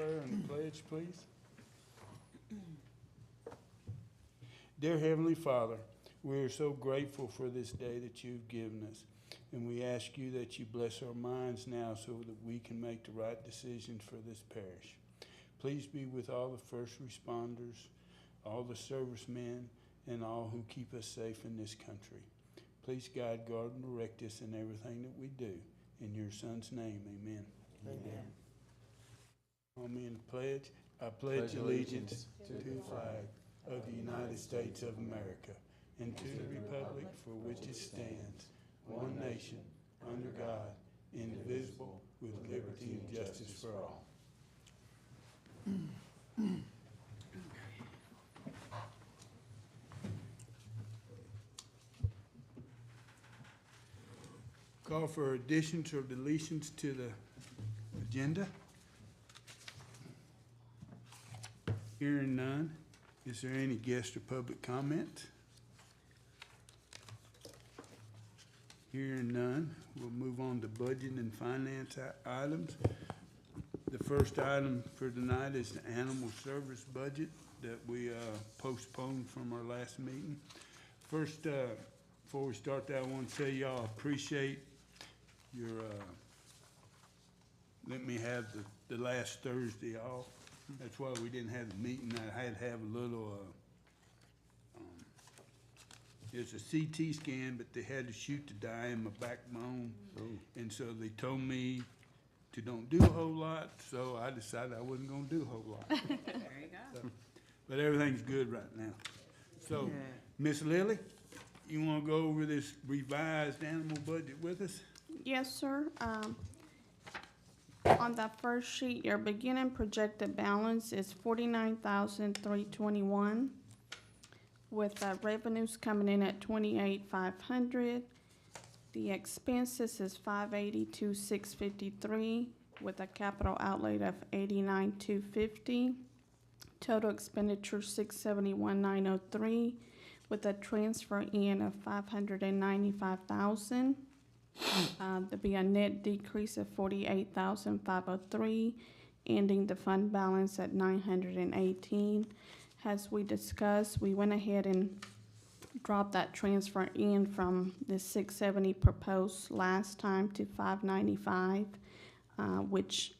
prayer and the pledge, please. Dear Heavenly Father, we are so grateful for this day that you've given us, and we ask you that you bless our minds now so that we can make the right decisions for this parish. Please be with all the first responders, all the servicemen, and all who keep us safe in this country. Please guide, guard, and direct us in everything that we do. In your Son's name, amen. Amen. On me in the pledge. I pledge allegiance to the flag of the United States of America and to the republic for which it stands, one nation, under God, indivisible, with liberty and justice for all. Call for additions or deletions to the agenda. Hearing none, is there any guest or public comment? Hearing none, we'll move on to budget and finance items. The first item for tonight is the animal service budget that we postponed from our last meeting. First, before we start that, I want to tell y'all I appreciate your let me have the last Thursday off. That's why we didn't have the meeting. I had to have a little, it's a CT scan, but they had to shoot the dye in my backbone. And so they told me to don't do a whole lot, so I decided I wasn't gonna do a whole lot. There you go. So, but everything's good right now. So, Miss Lily, you wanna go over this revised animal budget with us? Yes, sir. On that first sheet, your beginning projected balance is $49,321, with revenues coming in at $28,500. The expenses is $582,653, with a capital outlay of $89,250. Total expenditure $671,903, with a transfer in of $595,000. There'll be a net decrease of $48,503, ending the fund balance at $918. As we discussed, we went ahead and dropped that transfer in from the $670 proposed last time to $595, which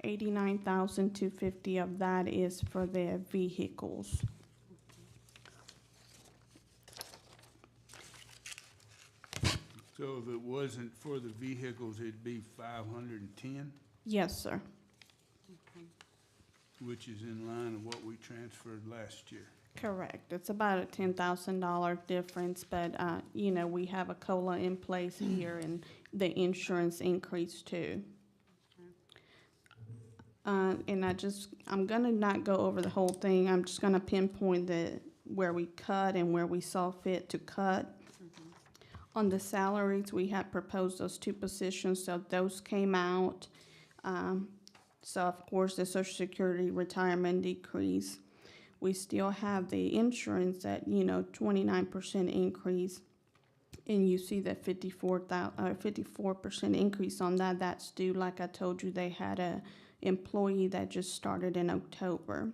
$89,250 of that is for their vehicles. So if it wasn't for the vehicles, it'd be 510, Yes, sir. which is in line with what we transferred last year. Correct. It's about a $10,000 difference, but, we have a COLA in place here and the insurance increase too. And I'm gonna not go over the whole thing. I'm just gonna pinpoint where we cut and where we saw fit to cut. On the salaries, we had proposed those two positions, so those came out. So of course, the Social Security retirement decrease. We still have the insurance at, 29% increase. And you see that 54% increase on that. That's due, like I told you, they had a employee that just started in October.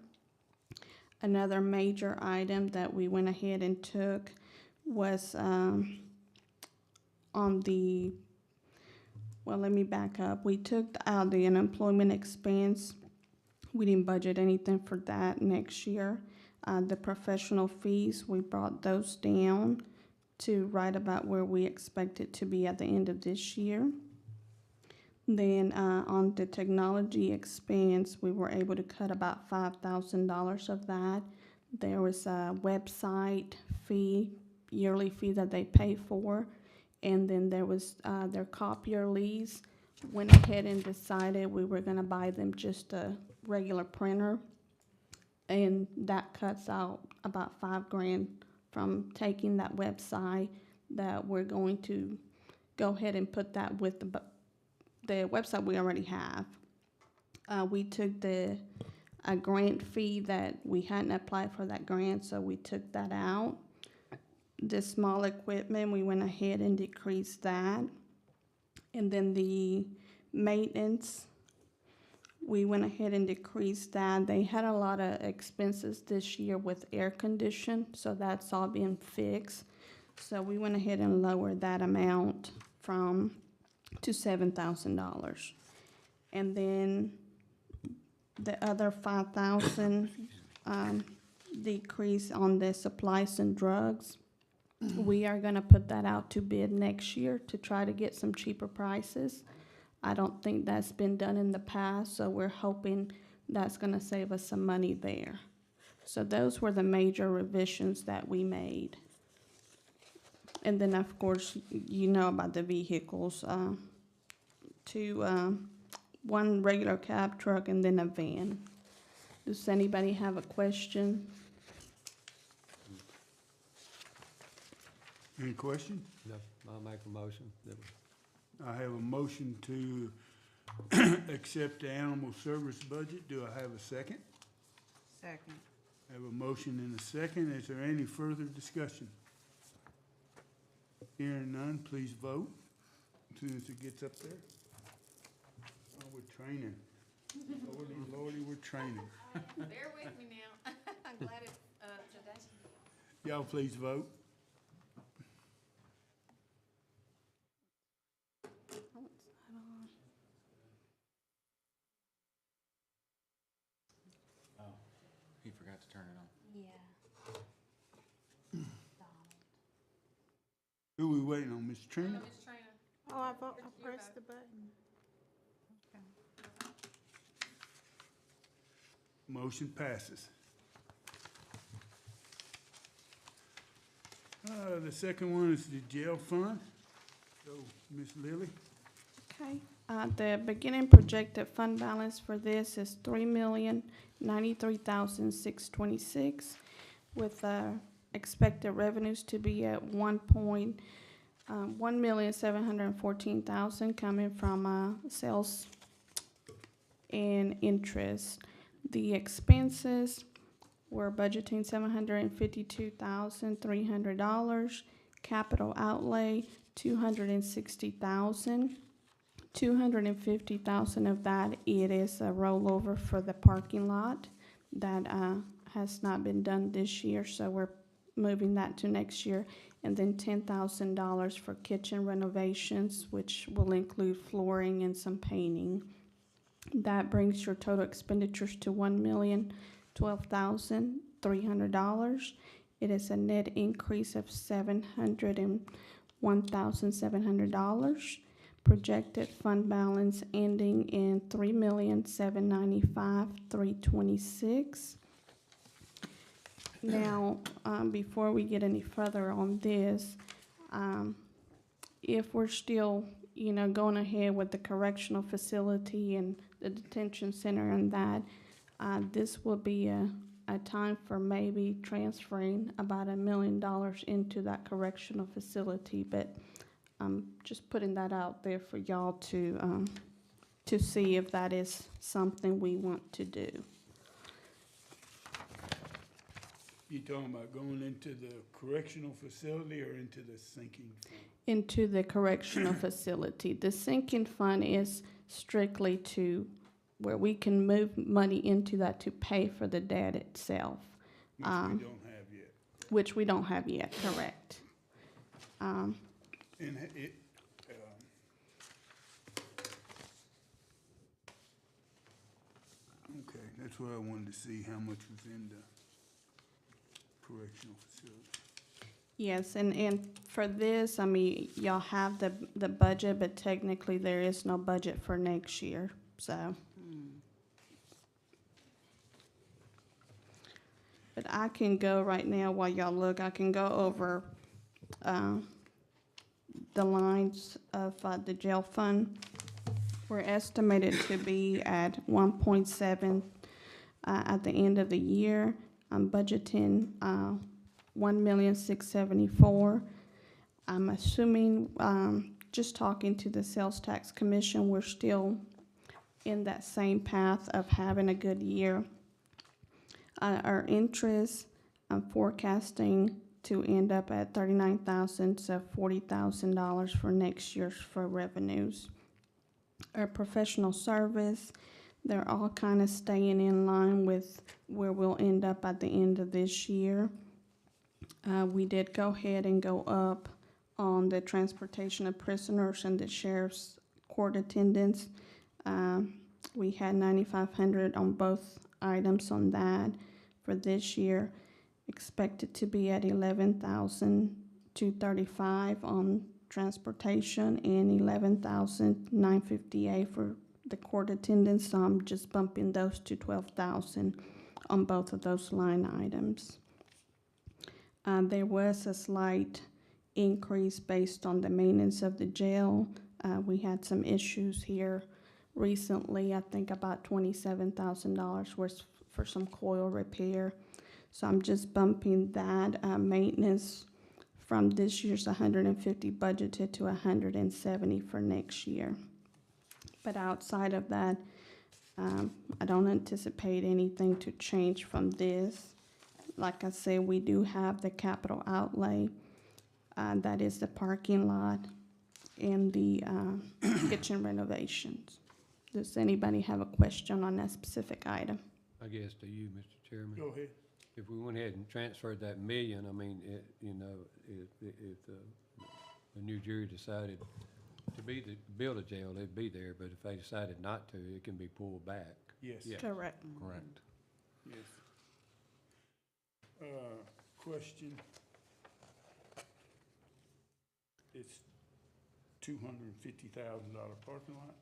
Another major item that we went ahead and took was, let me back up. We took out the unemployment expense. We didn't budget anything for that next year. The professional fees, we brought those down to right about where we expect it to be at the end of this year. Then on the technology expense, we were able to cut about $5,000 of that. There was a website fee, yearly fee that they pay for. And then there was their copier lease. Went ahead and decided we were gonna buy them just a regular printer. And that cuts out about $5,000 from taking that website, that we're going to go ahead and put that with the website we already have. We took a grant fee that we hadn't applied for that grant, so we took that out. The small equipment, we went ahead and decreased that. And then the maintenance, we went ahead and decreased that. They had a lot of expenses this year with air condition, so that's all been fixed. So we went ahead and lowered that amount to $7,000. And then the other 5,000 decrease on the supplies and drugs. We are gonna put that out to bid next year to try to get some cheaper prices. I don't think that's been done in the past, so we're hoping that's gonna save us some money there. So those were the major revisions that we made. And then, of course, you know about the vehicles, one regular cab truck and then a van. Does anybody have a question? Any question? No, I'll make a motion. I have a motion to accept the animal service budget. Do I have a second? Second. I have a motion and a second. Is there any further discussion? Hearing none, please vote as soon as it gets up there. Oh, we're training. Lordy, Lordy, we're training. Bear with me now. I'm glad it's, today. Y'all please vote. Oh, he forgot to turn it on. Yeah. Who we waiting on, Mr. Trina? Miss Trina. Oh, I pressed the button. Motion passes. The second one is the jail fund. So, Ms. Lilly? Okay, the beginning projected fund balance for this is $3,093,626, with expected revenues to be at $1,714,000 coming from sales and interest. The expenses, we're budgeting $752,300. Capital outlay, $260,000. $250,000 of that, it is a rollover for the parking lot that has not been done this year, so we're moving that to next year. And then $10,000 for kitchen renovations, which will include flooring and some painting. That brings your total expenditures to $1,012,300. It is a net increase of $701,700. Projected fund balance ending in $3,795,326. Now, before we get any further on this, if we're still, going ahead with the correctional facility and the detention center and that, this will be a time for maybe transferring about $1 million into that correctional facility, but I'm just putting that out there for y'all to see if that is something we want to do. You talking about going into the correctional facility or into the sinking fund? Into the correctional facility. The sinking fund is strictly to where we can move money into that to pay for the debt itself. Which we don't have yet. Which we don't have yet, correct. And it, okay, that's what I wanted to see, how much was in the correctional facility. Yes, and for this, y'all have the budget, but technically there is no budget for next year, so. But I can go right now while y'all look, I can go over the lines of the jail fund. We're estimated to be at 1.7 at the end of the year. I'm budgeting $1,674,000. I'm assuming, just talking to the Sales Tax Commission, we're still in that same path of having a good year. Our interest, I'm forecasting to end up at $39,000 to $40,000 for next year for revenues. Our professional service, They're all kind of staying in line with where we'll end up at the end of this year. We did go ahead and go up on the transportation of prisoners and the sheriff's court attendance. We had 9,500 on both items on that for this year. Expected to be at 11,235 on transportation and 11,958 for the court attendance. So I'm just bumping those to 12,000 on both of those line items. There was a slight increase based on the maintenance of the jail. We had some issues here recently. I think about $27,000 was for some coil repair. So I'm just bumping that maintenance from this year's 150 budgeted to 170 for next year. But outside of that, I don't anticipate anything to change from this. Like I said, we do have the capital outlay. That is the parking lot and the kitchen renovations. Does anybody have a question on that specific item? I guess to you, Mr. Chairman. Go ahead. If we went ahead and transferred that million, I mean, if the new jury decided to build a jail, it'd be there, but if they decided not to, it can be pulled back. Yes. Yeah. Correct. Correct. Yes. Question. It's $250,000 parking lot.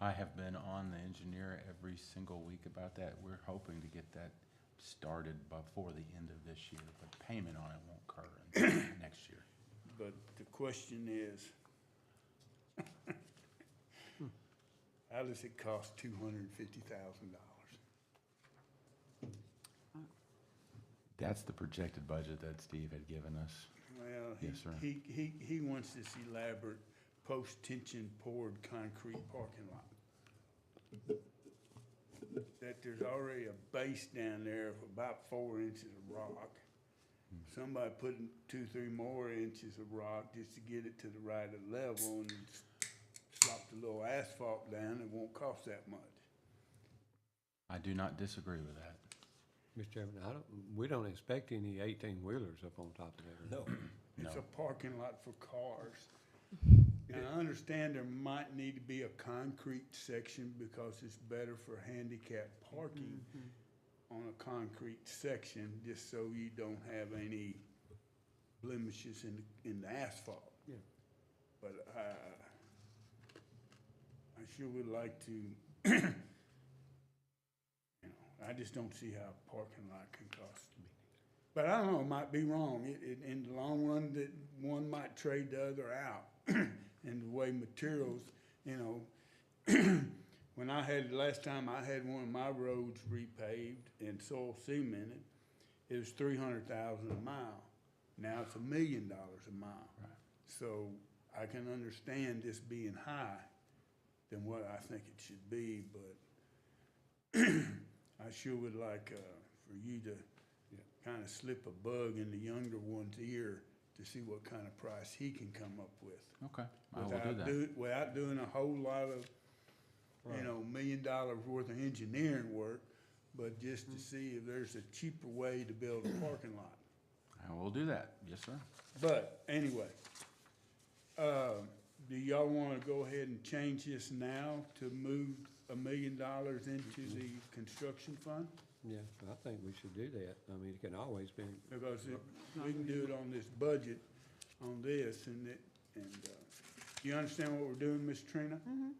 I have been on the engineer every single week about that. We're hoping to get that started before the end of this year, but payment on it won't occur until next year. But the question is, how does it cost $250,000? That's the projected budget that Steve had given us. Well, Yes, sir. he wants this elaborate post-tension poured concrete parking lot. That there's already a base down there of about 4 inches of rock. Somebody putting 2-3 more inches of rock just to get it to the right level and slop the little asphalt down. It won't cost that much. I do not disagree with that. Mr. Chairman, we don't expect any 18-wheelers up on top of that. No. It's No. a parking lot for cars. And I understand there might need to be a concrete section because it's better for handicap parking on a concrete section, just so you don't have any blemishes in the asphalt. Yeah. But I sure would like to, I just don't see how a parking lot can cost. But I don't know, it might be wrong. In the long run, that one might trade the other out. And the way materials, when last time I had one of my roads repaved and soil cemented, it was $300,000 a mile. Now it's $1 million a mile. Right. So I can understand this being high than what I think it should be, but I sure would like for you to kind of slip a bug in the younger one's ear to see what kind of price he can come up with. Okay, I will do that. Without doing a whole lot of, $1 million worth of engineering work, but just to see if there's a cheaper way to build a parking lot. I will do that. Yes, sir. But anyway, do y'all want to go ahead and change this now to move $1 million into the construction fund? Yeah, I think we should do that. I mean, it can always be. Because we can do it on this budget, on this, and you understand what we're doing, Ms. Trina? Mm-hmm.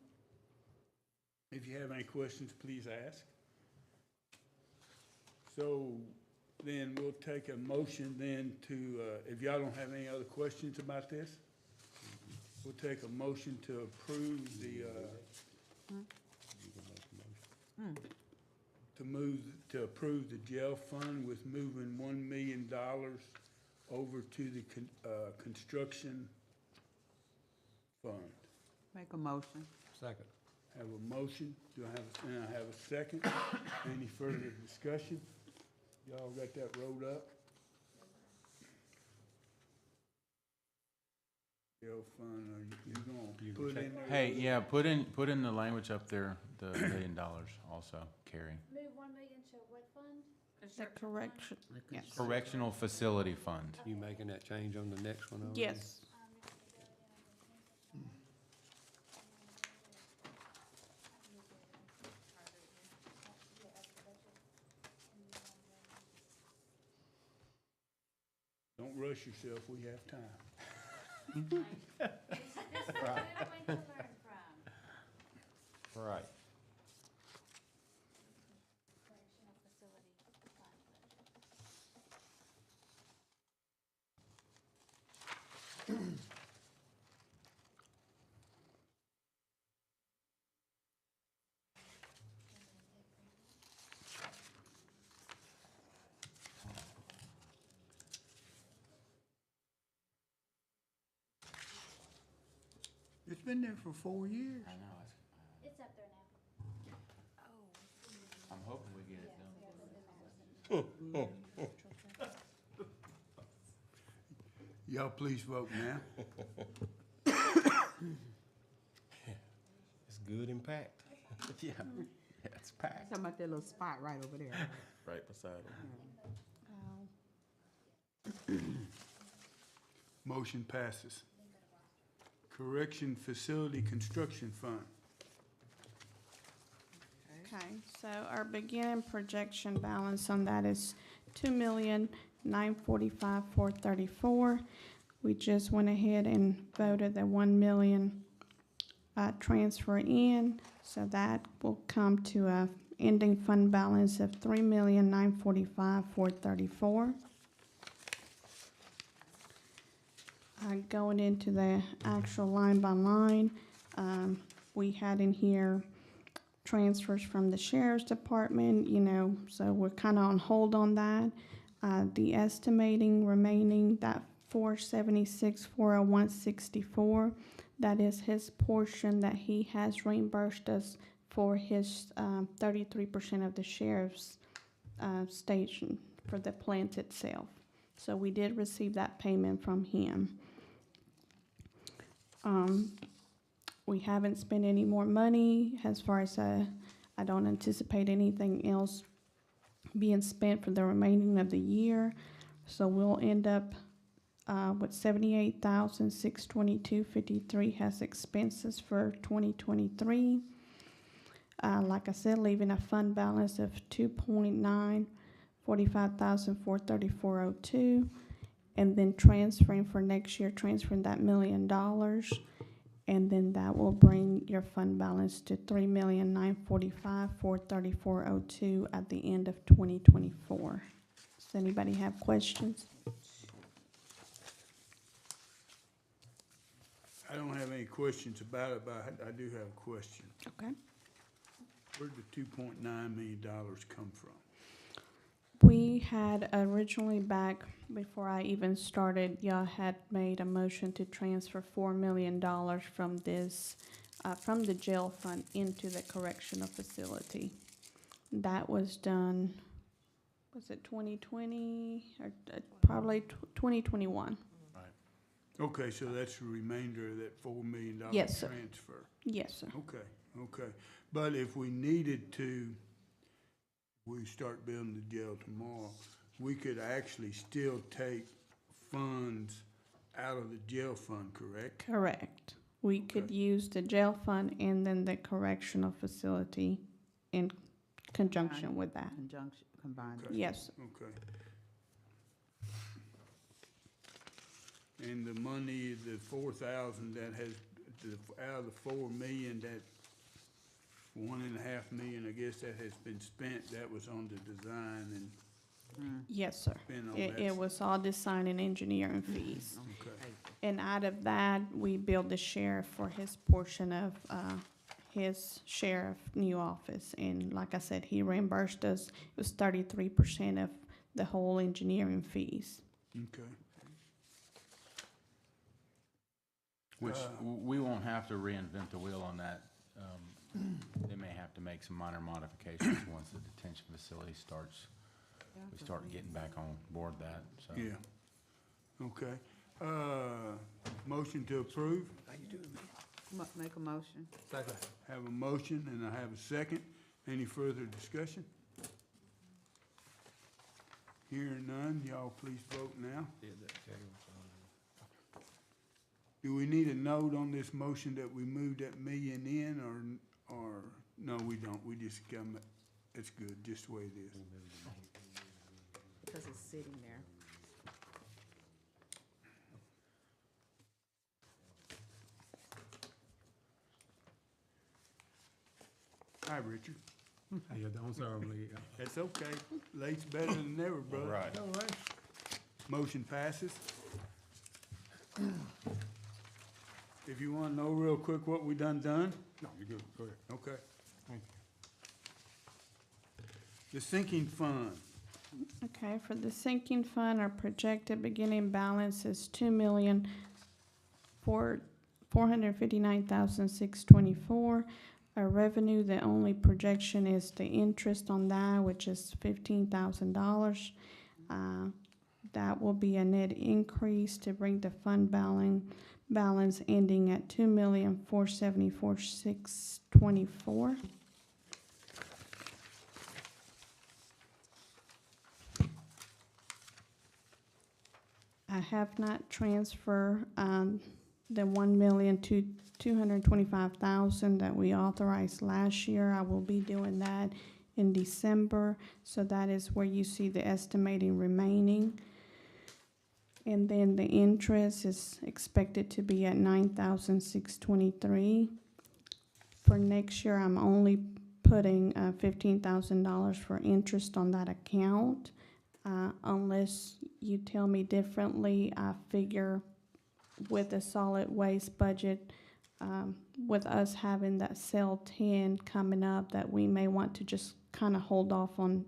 If you have any questions, please ask. So then we'll take a motion then to, if y'all don't have any other questions about this, we'll take a motion to approve the, to approve the jail fund with moving $1 million over to the construction fund. Make a motion. Second. Have a motion, I have a second? Any further discussion? Y'all got that rolled up? Jail fund, or you gonna put in there? Hey, yeah, put in the language up there, the $1 million also, Carrie. Move 1 million to what fund? The correction, yes. Correctional Facility Fund. You making that change on the next one already? Yes. Don't rush yourself, we have time. This is a good one to learn from. Right. Correctional facility fund budget. It's been there for 4 years. I know, It's up there now. I'm hoping we get it done. Y'all please vote now. It's good and packed. Yeah, it's packed. Talking about that little spot right over there. Right beside it. Motion passes. Correction Facility Construction Fund. Okay, so our beginning projection balance on that is 2,945,434. We just went ahead and voted the 1 million transfer in, so that will come to a ending fund balance of 3,945,434. Going into the actual line by line, we had in here transfers from the sheriff's department, so we're kind of on hold on that. The estimating remaining, that 476,401.64, that is his portion that he has reimbursed us for his 33% of the sheriff's station for the plant itself. So we did receive that payment from him. We haven't spent any more money as far as I don't anticipate anything else being spent for the remaining of the year. So we'll end up with $78,622.53 as expenses for 2023. Like I said, leaving a fund balance of $2,945,434.02, and then transferring for next year, transferring that $1 million. And then that will bring your fund balance to $3,945,434.02 at the end of 2024. Does anybody have questions? I don't have any questions about it, but I do have a question. Okay. Where did the $2.9 million come from? We had originally back, before I even started, y'all had made a motion to transfer $4 million from this, from the jail fund into the correctional facility. That was done, was it 2020 or probably 2021? Okay, so that's the remainder of that $4 million Yes, sir. transfer. Yes, sir. Okay. But if we needed to, we start building the jail tomorrow, we could actually still take funds out of the jail fund, correct? Correct. We could Okay. use the jail fund and then the correctional facility in conjunction with that. Conjunction, combined. Okay. Yes, Okay. And the money, the 4,000 that has, out of the 4 million, that 1.5 million, I guess, that has been spent, that was on the design and yes, sir. spent on It that. was all design and engineering fees. Okay, And out of that, we billed the sheriff for his portion of his sheriff new office. And like I said, he reimbursed us, it was 33% of the whole engineering fees. okay. Which we won't have to reinvent the wheel on that. They may have to make some minor modifications once the detention facility starts. We start getting back on board that, so. Yeah, okay. Motion to approve. Make a motion. Have a motion and I have a second. Any further discussion? Hearing none, y'all please vote now. Do we need a note on this motion that we moved that million in or, no, we don't. We just come, it's good, just the way it is. Because it's sitting there. Hi, Richard. How you doing, sir? I'm Lee. That's okay. Late's better than never, brother. Right. All right. Motion passes. If you want to know real quick what we done? No, you're good. Go ahead. Okay. Thank The sinking fund. Okay, for the sinking fund, our projected beginning balance is $2,459,624. Our revenue, the only projection is the interest on that, which is $15,000. That will be a net increase to bring the fund balance ending at $2,474,624. I have not transferred the $1,225,000 that we authorized last year. I will be doing that in December, so that is where you see the estimating remaining. And then the interest is expected to be at $9,623. For next year, I'm only putting $15,000 for interest on that account. Unless you tell me differently, I figure with the solid waste budget, with us having that cell 10 coming up, that we may want to just kind of hold off on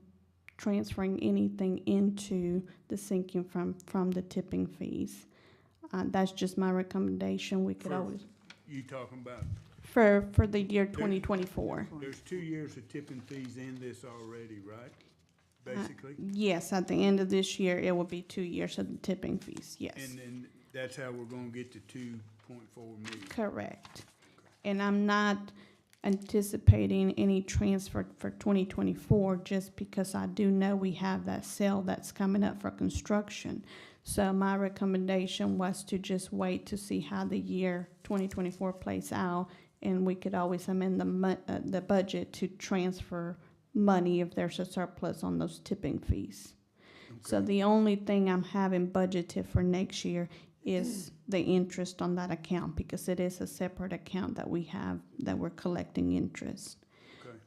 transferring anything into the sinking from the tipping fees. That's just my recommendation. We could For- always, You talking about, for the year 2024. there's 2 years of tipping fees in this already, right? Basically? Yes, at the end of this year, it will be 2 years of the tipping fees, yes. And then that's how we're gonna get to 2.4 million. Correct. And I'm not anticipating any transfer for 2024, just because I do know we have that sale that's coming up for construction. So my recommendation was to just wait to see how the year 2024 plays out, and we could always amend the budget to transfer money if there's a surplus on those tipping fees. So Okay. the only thing I'm having budgeted for next year is the interest on that account, because it is a separate account that we have, that we're collecting interest. Okay.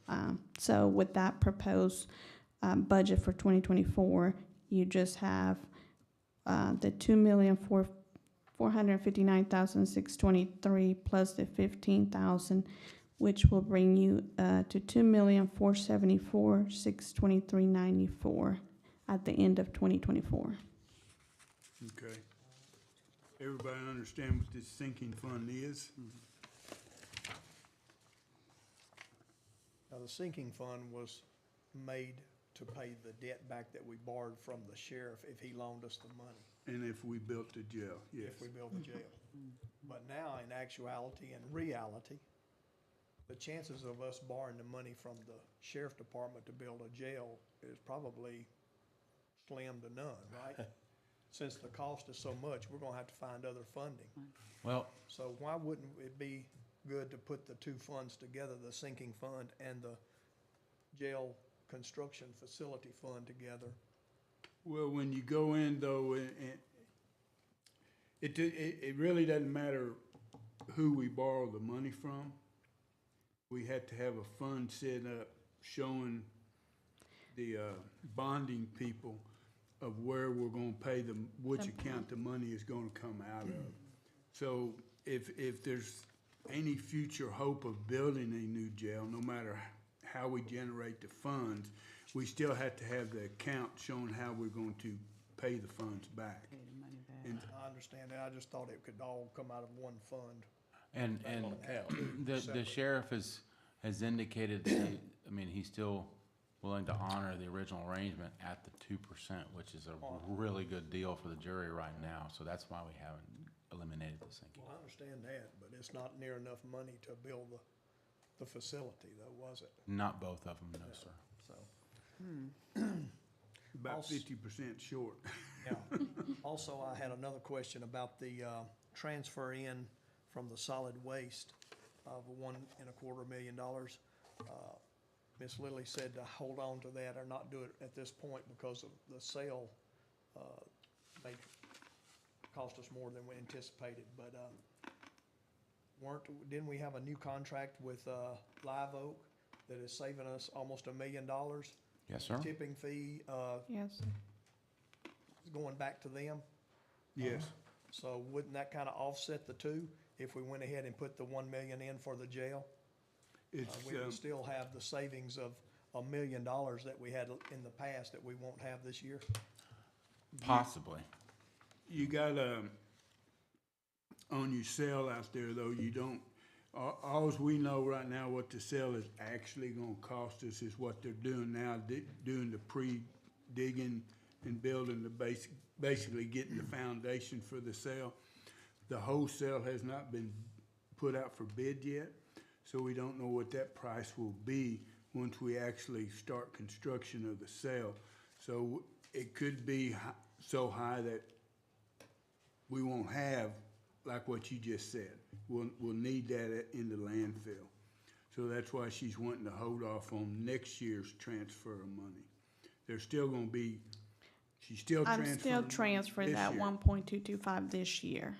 So with that proposed budget for 2024, you just have the $2,459,623 plus the $15,000, which will bring you to $2,474,623.94 at the end of 2024. Okay. Everybody understand what this sinking fund is? Now, the sinking fund was made to pay the debt back that we borrowed from the sheriff if he loaned us the money, And if we built the jail, yes. if we build the jail. But now, in actuality and reality, the chances of us borrowing the money from the sheriff department to build a jail is probably slim to none, right? Since the cost is so much, we're gonna have to find other funding. Well, So why wouldn't it be good to put the two funds together, the sinking fund and the jail construction facility fund together? Well, when you go in though, and it really doesn't matter who we borrow the money from. We have to have a fund set up showing the bonding people of where we're gonna pay them, which account the money is gonna come out of. So if there's any future hope of building a new jail, no matter how we generate the funds, we still have to have the account showing how we're going to pay the funds back. Pay the money back. And I understand that, I just thought it could all come out of one fund. and the sheriff has indicated that, I mean, he still willing to honor the original arrangement at the 2%, which is a really good deal for the jury right now. So that's why we haven't eliminated the sinking. Well, I understand that, but it's not near enough money to build the facility though, was it? Not both of them, no, sir. So, About Also- 50% short. yeah. Also, I had another question about the, transfer in from the solid waste of $1.25 million. Ms. Lilly said to hold on to that or not do it at this point because of the sale, may cost us more than we anticipated, but, didn't we have a new contract with, Live Oak that is saving us almost $1 million? Yes, sir. Tipping fee, Yes, going back to them? Yes. So wouldn't that kind of offset the two if we went ahead and put the 1 million in for the jail? It's, We would still have the savings of $1 million that we had in the past that we won't have this year? Possibly. you got, on your sale out there though, you don't, alls we know right now what the sale is actually gonna cost us is what they're doing now, doing the pre-digging and building the basically getting the foundation for the sale. The wholesale has not been put out for bid yet, so we don't know what that price will be once we actually start construction of the sale. So it could be so high that we won't have, like what you just said. We'll need that in the landfill. So that's why she's wanting to hold off on next year's transfer of money. There's still gonna be, she's still I'm transferring. still transferring this that year. 1.225 this year.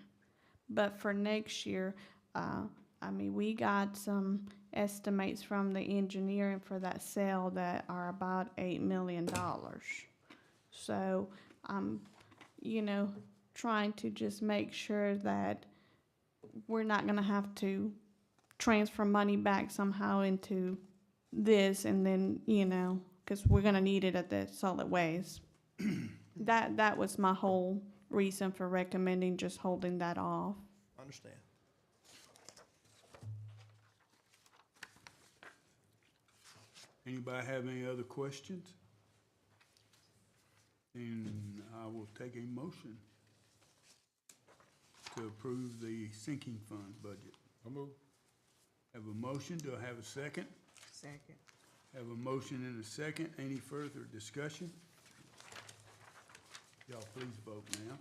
But for next year, I mean, we got some estimates from the engineering for that sale that are about $8 million. So I'm, trying to just make sure that we're not gonna have to transfer money back somehow into this and then, because we're gonna need it at the solid waste. That was my whole reason for recommending just holding that off. Understand. Anybody have any other questions? And I will take a motion to approve the sinking fund budget. I move. Have a motion, do I have a second? Second. Have a motion and a second, any further discussion? Y'all please vote now.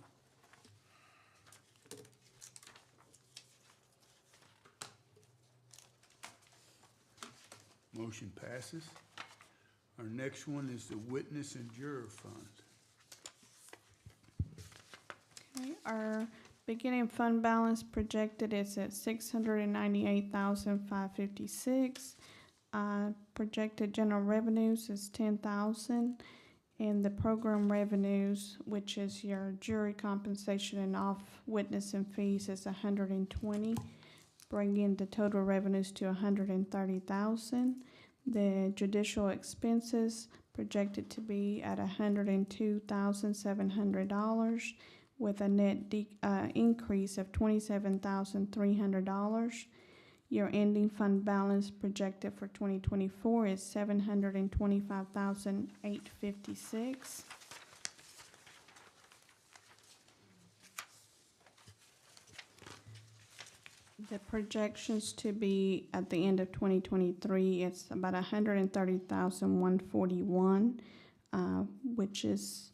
Motion passes. Our next one is the witness and juror fund. Okay, our beginning fund balance projected is at $698,556. Projected general revenues is $10,000, and the program revenues, which is your jury compensation and off witness and fees, is $120,000, bringing the total revenues to $130,000. The judicial expenses projected to be at $102,700, with a net increase of $27,300. Your ending fund balance projected for 2024 is $725,856. The projections to be at the end of 2023, it's about $130,141, which is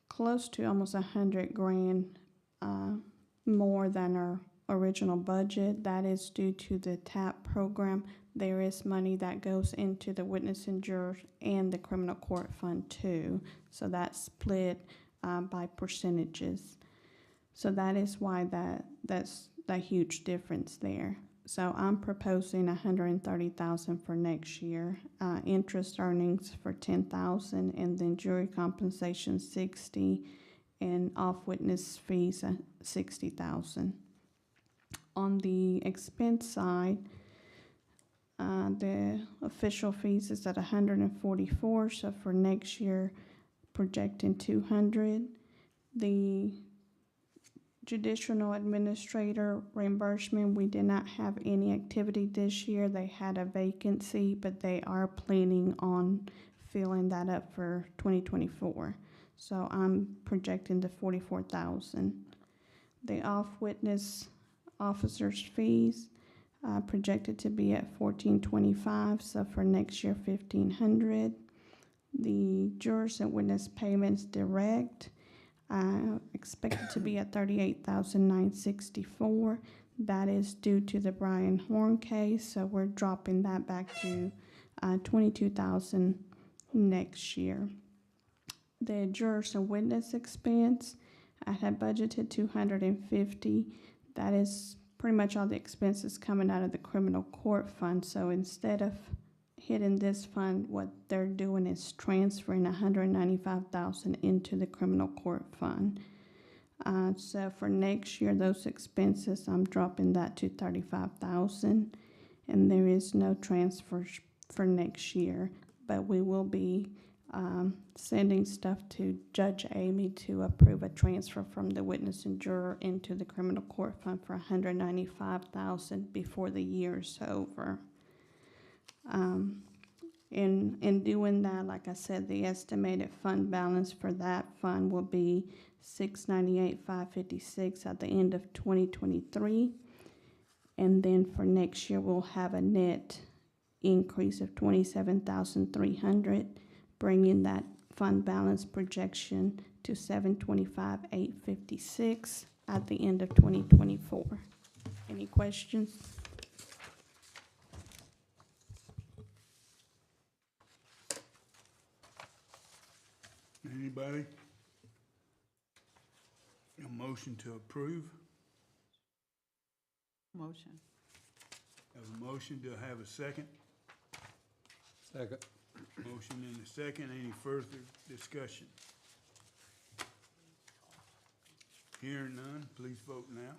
close to almost $100,000 more than our original budget. That is due to the TAP program. There is money that goes into the witness and juror and the criminal court fund too. So that's split by percentages. So that is why that's the huge difference there. So I'm proposing $130,000 for next year, interest earnings for $10,000, and then jury compensation $60,000, and off witness fees $60,000. On the expense side, the official fees is at $144,000. So for next year, projecting $200,000. The Judicial administrator reimbursement, we did not have any activity this year. They had a vacancy, but they are planning on filling that up for 2024. So I'm projecting the 44,000. The off-witness officers' fees projected to be at 1425, so for next year 1,500. The jurors and witness payments direct expected to be at 38,964. That is due to the Brian Horn case, so we're dropping that back to 22,000 next year. The jurors and witness expense, I had budgeted 250. That is pretty much all the expenses coming out of the criminal court fund. So instead of hitting this fund, what they're doing is transferring 195,000 into the criminal court fund. So for next year, those expenses, I'm dropping that to 35,000, and there is no transfer for next year. But we will be sending stuff to Judge Amy to approve a transfer from the witness and juror into the criminal court fund for 195,000 before the year's over. In doing that, like I said, the estimated fund balance for that fund will be 698,556 at the end of 2023, and then for next year we'll have a net increase of 27,300, bringing that fund balance projection to 725,856 at the end of 2024. Any questions? Anybody? A motion to approve? Motion. Have a motion, do I have a second? Second. Motion and a second, any further discussion? Hearing none, please vote now.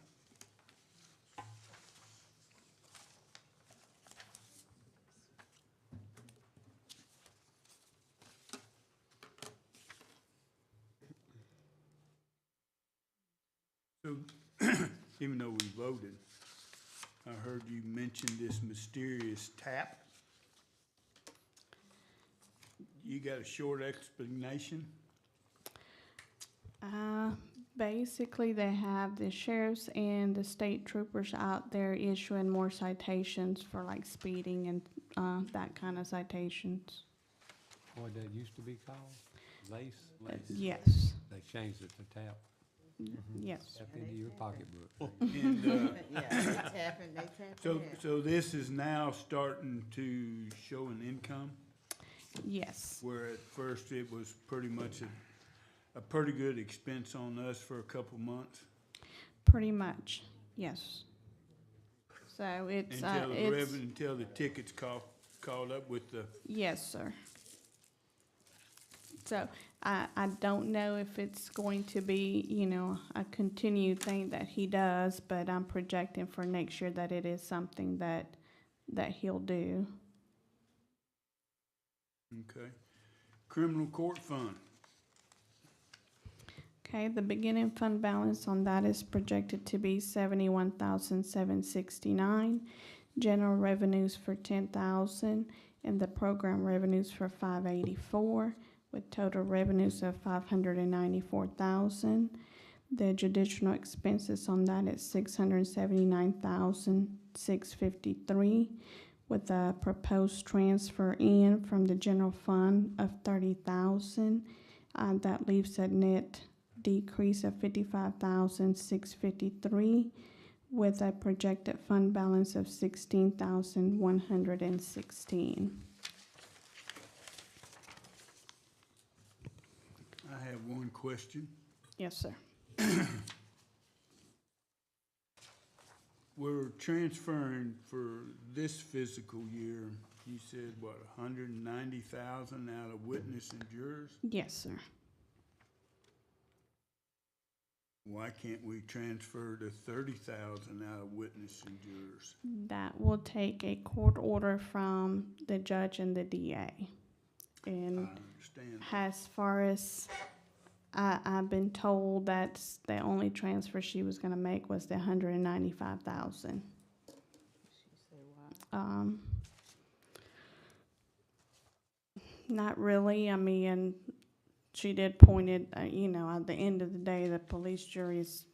So, even though we voted, I heard you mention this mysterious tap. You got a short explanation? Basically, they have the sheriffs and the state troopers out there issuing more citations for like speeding and that kind of citations. What that used to be called? Lace? Yes, They changed it to tap. yes. Tap into your pocketbook. And, Yeah, they tapping so, there. so this is now starting to show an income, Yes, where at first it was pretty much a pretty good expense on us for a couple months. pretty much, yes. So it's, Until the tickets caught up with the, yes, sir. So I don't know if it's going to be, you know, a continued thing that he does, but I'm projecting for next year that it is something that he'll do. okay. Criminal court fund, Okay, the beginning fund balance on that is projected to be 71,769. General revenues for 10,000, and the program revenues for 584, with total revenues of 594,000. The judicial expenses on that is 679,653, with a proposed transfer in from the general fund of 30,000. That leaves a net decrease of 55,653, with a projected fund balance of 16,116. I have one question. Yes, sir. We're transferring for this fiscal year, you said, what, 190,000 out of witness and jurors? Yes, sir. Why can't we transfer the 30,000 out of witness and jurors? That will take a court order from the judge and the DA. I And understand. as far as I've been told that's the only transfer she was gonna make was the $195,000. She said, wow. Not really, I mean, she did point it, at the end of the day, the police jury's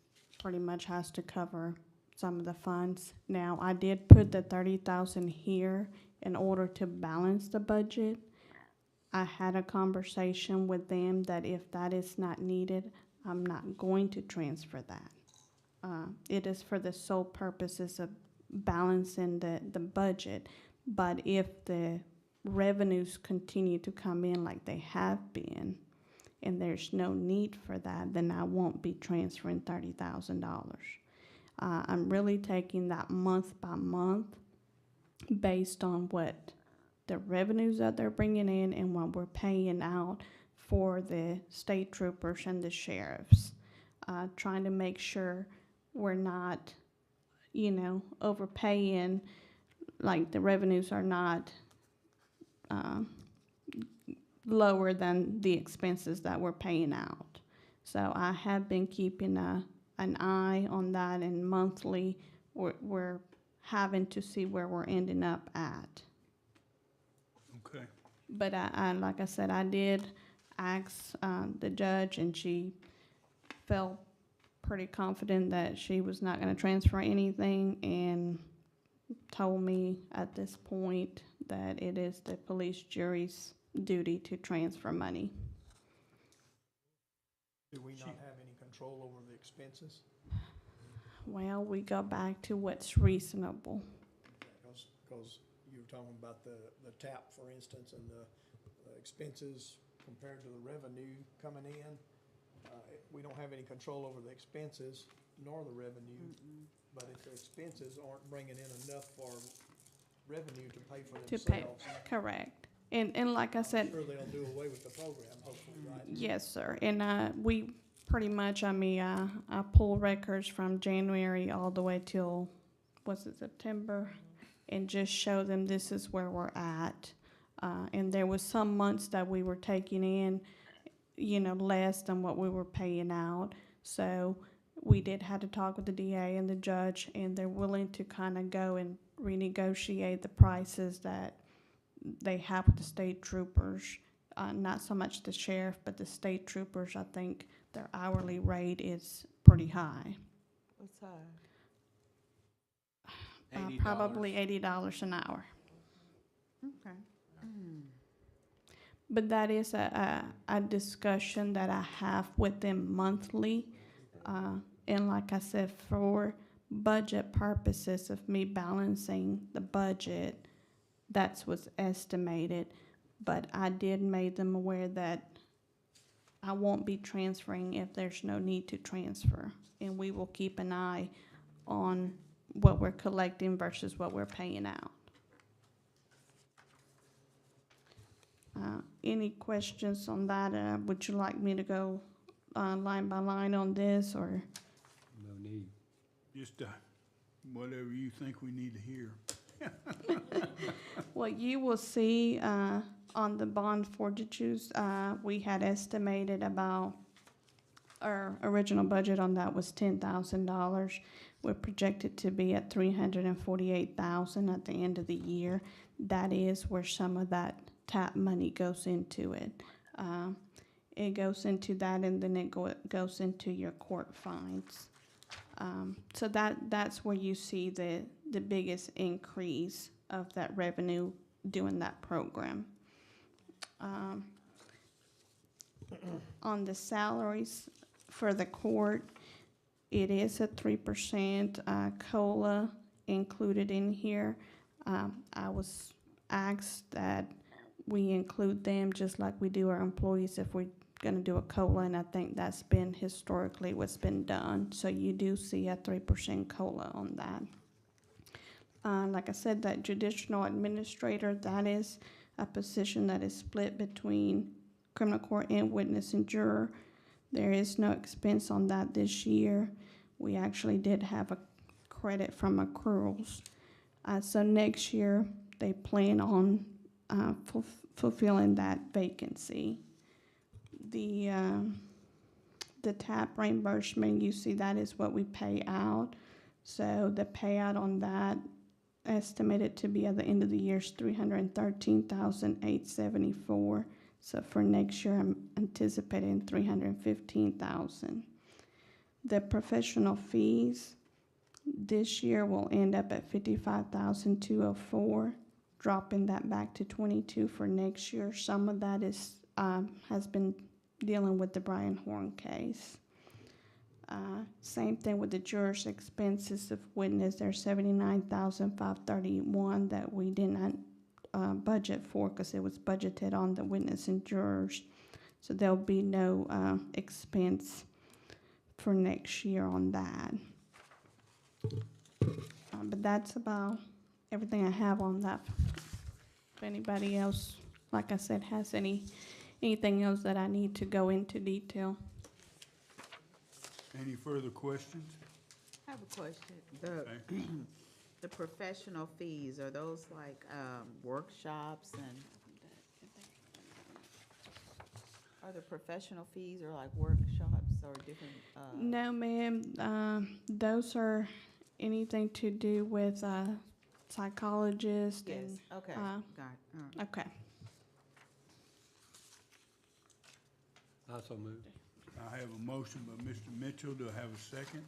pretty much has to cover some of the funds. Now, I did put the 30,000 here in order to balance the budget. I had a conversation with them that if that is not needed, I'm not going to transfer that. It is for the sole purposes of balancing the budget, but if the revenues continue to come in like they have been, and there's no need for that, then I won't be transferring $30,000. I'm really taking that month by month based on what the revenues that they're bringing in and what we're paying out for the state troopers and the sheriffs. Trying to make sure we're not, overpaying, like the revenues are not lower than the expenses that we're paying out. So I have been keeping an eye on that, and monthly we're having to see where we're ending up at. Okay. But I like I said, I did ask the judge, and she felt pretty confident that she was not going to transfer anything, and told me at this point that it is the police jury's duty to transfer money. Do we not have any control over the expenses? Well, we go back to what's reasonable. Because you were talking about the TAP, for instance, and the expenses compared to the revenue coming in. We don't have any control over the expenses nor the revenue. But if the expenses aren't bringing in enough for revenue to pay for To pay, themselves, correct. And like I said, I'm sure they'll do away with the program, hopefully, right? yes, sir. And we pretty much, I pull records from January all the way till, was it September? And just show them this is where we're at. And there was some months that we were taking in, less than what we were paying out. So we did have to talk with the DA and the judge, and they're willing to kind of go and renegotiate the prices that they have with the state troopers. Not so much the sheriff, but the state troopers, I think their hourly rate is pretty high. What's high? Probably $80 an hour. Okay. But that is a discussion that I have with them monthly. And like I said, for budget purposes of me balancing the budget, that's what's estimated. But I did make them aware that I won't be transferring if there's no need to transfer. And we will keep an eye on what we're collecting versus what we're paying out. Any questions on that? Would you like me to go line by line on this, or? No need. Just whatever you think we need to hear. Well, you will see on the bond fortitudes, we had estimated about, our original budget on that was $10,000. We're projected to be at $348,000 at the end of the year. That is where some of that TAP money goes into it. It goes into that, and then it goes into your court fines. So that's where you see the biggest increase of that revenue doing that program. On the salaries for the court, it is a 3% COLA included in here. I was asked that we include them just like we do our employees if we're going to do a COLA, and I think that's been historically what's been done. So you do see a 3% COLA on that. Like I said, that judicial administrator, that is a position that is split between criminal court and witness and juror. There is no expense on that this year. We actually did have a credit from accruals. So next year, they plan on fulfilling that vacancy. The the TAP reimbursement, you see that is what we pay out. So the payout on that estimated to be at the end of the year is $313,874. So for next year, I'm anticipating $315,000. The professional fees this year will end up at $55,204, dropping that back to $22 for next year. Some of that is has been dealing with the Brian Horn case. Same thing with the jurors' expenses of witness. There's $79,531 that we did not budget for because it was budgeted on the witness and jurors. So there'll be no expense for next year on that. But that's about everything I have on that. If anybody else, like I said, has anything else that I need to go into detail. Any further questions? I have a question. Okay. The professional fees, are those like workshops and? Are the professional fees or like workshops or different? No, ma'am. Those are anything to do with psychologists Yes, and. okay, got it. All right. Okay. Also moved. I have a motion by Mr. Mitchell. Do I have a second?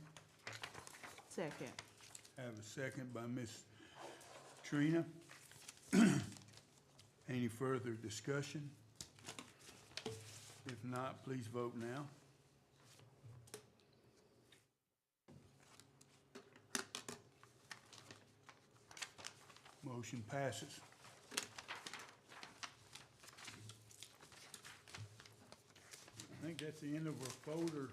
Second. I have a second by Ms. Trina. Any further discussion? If not, please vote now. Motion passes. I think that's the end of our folder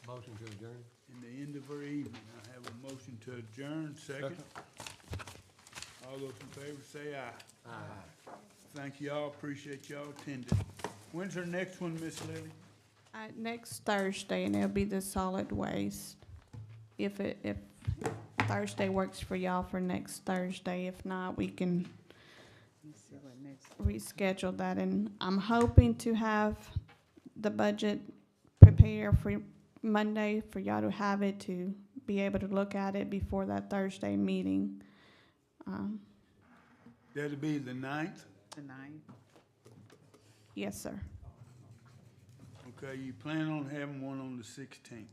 Motion to adjourn. and the end of our evening. I have a motion to adjourn, second. All those in favor say aye. Aye. Thank y'all, appreciate y'all attending. When's our next one, Miss Lily? Next Thursday, and it'll be the solid waste. If Thursday works for y'all for next Thursday, if not, we can Let's see what next. reschedule that. And I'm hoping to have the budget prepared for Monday for y'all to have it to be able to look at it before that Thursday meeting. That'll be the 9th? The 9th? Yes, sir. Okay, you plan on having one on the 16th?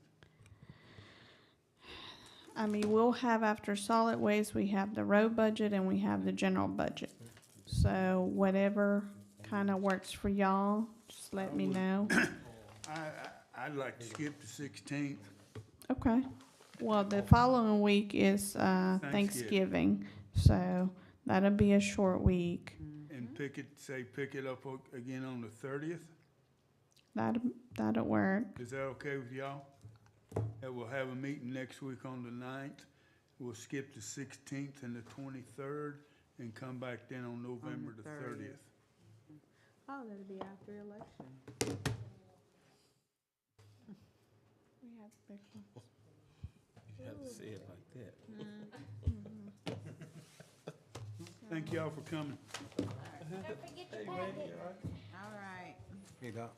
I mean, we'll have after solid waste, we have the road budget and we have the general budget. So whatever kind of works for y'all, just let me know. I'd like to skip the 16th. Okay. Well, the following week is Thanksgiving, so that'll be a short week. And pick it up again on the 30th? That'll work. Is that okay with y'all? And we'll have a meeting next week on the 9th. We'll skip the 16th and the 23rd and come back then on November the 30th. Oh, that'll be after election. We have big ones. You have to say it like that. Thank y'all for coming. Don't forget your packet. All right. Hey, Doc.